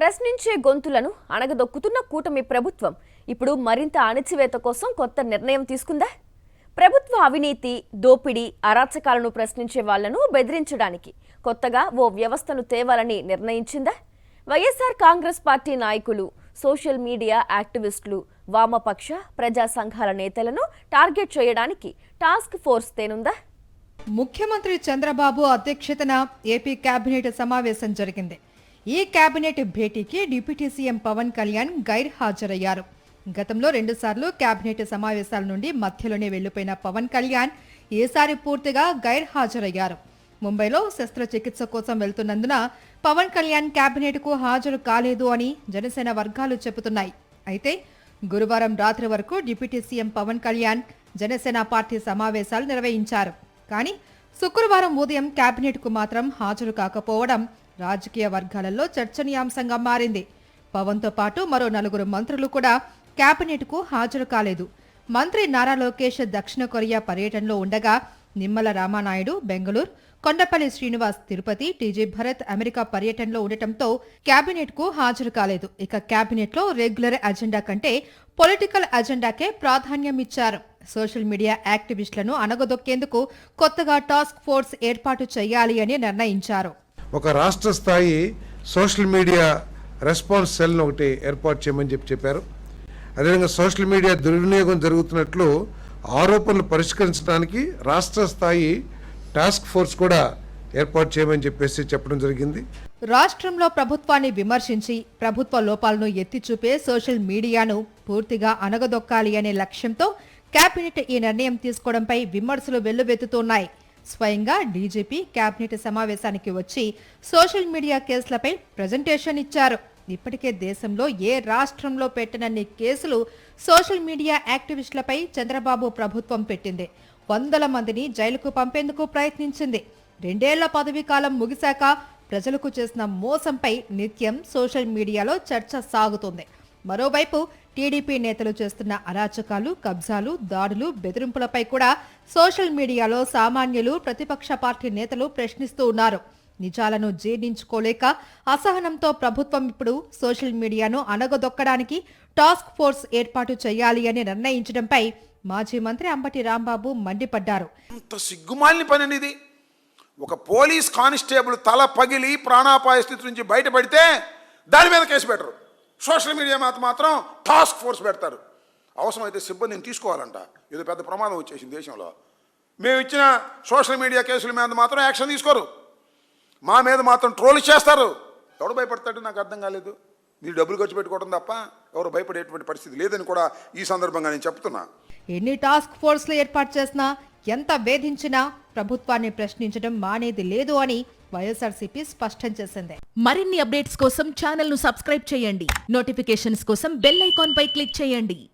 ప్రశ్నించే గొంతులను అణగదొక్కుతున్న కూటమి ప్రభుత్వం ఇప్పుడు మరింత అణచివేత కోసం కొత్త నిర్ణయం తీసుకుందా? ప్రభుత్వ అవినీతి, దోపిడీ, అరాచకాలను ప్రశ్నించే వాళ్లను బెదిరించడానికి కొత్తగా ఓ వ్యవస్థను తేవాలని నిర్ణయించిందా? వైఎస్ఆర్ కాంగ్రెస్ పార్టీ నాయకులు, సోషల్ మీడియా యాక్టివిస్టులు, వామపక్ష ప్రజా సంఘాల నేతలను టార్గెట్ చేయడానికి టాస్క్ ఫోర్స్ తేనుందా? ముఖ్యమంత్రి చంద్రబాబు అధ్యక్షతన ఏపీ కేబినెట్ సమావేశం జరిగింది. ఈ కేబినెట్ భేటీకి డిప్యూటీ సీఎం పవన్ కళ్యాణ్ గైర్హాజరయ్యారు. గతంలో 2 సార్లు కేబినెట్ సమావేశాల నుండి మధ్యలోనే వెళ్లిపోయిన పవన్ కళ్యాణ్ ఈసారి పూర్తిగా గైర్హాజరయ్యారు. ముంబైలో శస్త్రచికిత్స కోసం వెళ్తున్నందున పవన్ కళ్యాణ్ కేబినెట్కు హాజరు కాలేదు అని జనసేన వర్గాలు చెబుతున్నాయి. అయితే గురువారం రాత్రి వరకు deputy CM Pawan Kalyan Janasena party సమావేశాలు నిర్వహించారు. కానీ శుక్రవారం ఉదయం కేబినెట్కు మాత్రం హాజరు కాకపోవడం రాజకీయ వర్గాలలో చర్చనీయాంశంగా మారింది. పవన్తో పాటు మరో 4 మంత్రులు కూడా కేబినెట్కు హాజరు కాలేదు. మంత్రి నారా లోకేష్ దక్షిణ కొరియా పర్యటనలో ఉండగా, నిమ్మల రామానాయుడు బెంగళూరు, కొండపల్లి శ్రీనివాస్ తిరుపతి, టీజీ భరత్ అమెరికా పర్యటనలో ఉండటంతో కేబినెట్కు హాజరు కాలేదు. ఇక కేబినెట్లో రెగ్యులర్ అజెండా కంటే పొలిటికల్ అజెండాకే ప్రాధాన్యం ఇచ్చారు. సోషల్ మీడియా యాక్టివిస్టులను అణగదొక్కేందుకు కొత్తగా టాస్క్ ఫోర్స్ ఏర్పాటు చేయాలి అని నిర్ణయించారు. ఒక రాష్ట్ర స్థాయి సోషల్ మీడియా రెస్పాన్స్ సెల్ను ఒకటి ఏర్పాటు చేయమని చెప్పారు. అదేవిధంగా సోషల్ మీడియా దుర్వినియోగం జరుగుతున్నట్లు ఆరోపణలు పరిష్కరించడానికి రాష్ట్ర స్థాయి టాస్క్ ఫోర్స్ కూడా ఏర్పాటు చేయమని చెప్పడం జరిగింది. రాష్ట్రంలో ప్రభుత్వాన్ని విమర్శించి ప్రభుత్వ లోపాలను ఎత్తి చూపే సోషల్ మీడియాను పూర్తిగా అణగదొక్కాలి అనే లక్ష్యంతో కేబినెట్ ఈ నిర్ణయం తీసుకోవడంపై విమర్శలు వెల్లువెత్తుతున్నాయి. స్వయంగా డీజీపీ కేబినెట్ సమావేశానికి వచ్చి సోషల్ మీడియా కేసులపై ప్రజెంటేషన్ ఇచ్చారు. ఇప్పటికే దేశంలో ఏ రాష్ట్రంలో పెట్టనన్ని కేసులు సోషల్ మీడియా యాక్టివిస్టులపై చంద్రబాబు ప్రభుత్వం పెట్టింది. 100 మందిని జైలుకు పంపేందుకు ప్రయత్నించింది. 2 ఏళ్ల పదవీ కాలం ముగిశాక ప్రజలకు చేసిన మోసంపై నిత్యం సోషల్ మీడియాలో చర్చ సాగుతుంది. మరోవైపు టీడీపీ నేతలు చేస్తున్న అరాచకాలు, కబ్జాలు, దాడులు, బెదిరింపులపై కూడా సోషల్ మీడియాలో సామాన్యులు, ప్రతిపక్ష పార్టీ నేతలు ప్రశ్నిస్తూ ఉన్నారు. నిజాలను జీర్ణించుకోలేక అసహనంతో ప్రభుత్వం ఇప్పుడు సోషల్ మీడియాను అణగదొక్కడానికి టాస్క్ ఫోర్స్ ఏర్పాటు చేయాలి అని నిర్ణయించడంపై మాజీ మంత్రి అంబటి రాంబాబు మండిపడ్డారు. అంత సిగ్గుమాలిన పని అనేది. ఒక పోలీస్ కానిస్టేబుల్ తల పగిలి ప్రాణాపాయ స్థితి నుంచి బయటపడితే దాని మీద కేసు పెట్టరు. సోషల్ మీడియా మాత్రం టాస్క్ ఫోర్స్ పెడతారు. అవసరమైతే సిబ్బందిని తీసుకోవాలంట. ఇది పెద్ద ప్రమాదం వచ్చేసింది దేశంలో. మేము ఇచ్చిన సోషల్ మీడియా కేసుల మీద మాత్రం యాక్షన్ తీసుకోరు. మా మీద మాత్రం ట్రోల్ చేస్తారు. ఎవడు భయపడతాడు నాకు అర్థం కాలేదు. మీరు డబ్బులు ఖర్చు పెట్టుకోవడం తప్ప ఎవరు భయపడేటువంటి పరిస్థితి లేదని కూడా ఈ సందర్భంగా నేను చెప్తున్నా. ఎన్ని టాస్క్ ఫోర్స్లు ఏర్పాటు చేసినా, ఎంత వేధించినా ప్రభుత్వాన్ని ప్రశ్నించడం మానేది లేదు అని వైఎస్ఆర్సీపీ స్పష్టం చేసింది. మరిన్ని అప్డేట్స్ కోసం ఛానల్ ను సబ్స్క్రైబ్ చేయండి. నోటిఫికేషన్స్ కోసం బెల్ ఐకాన్ పై క్లిక్ చేయండి.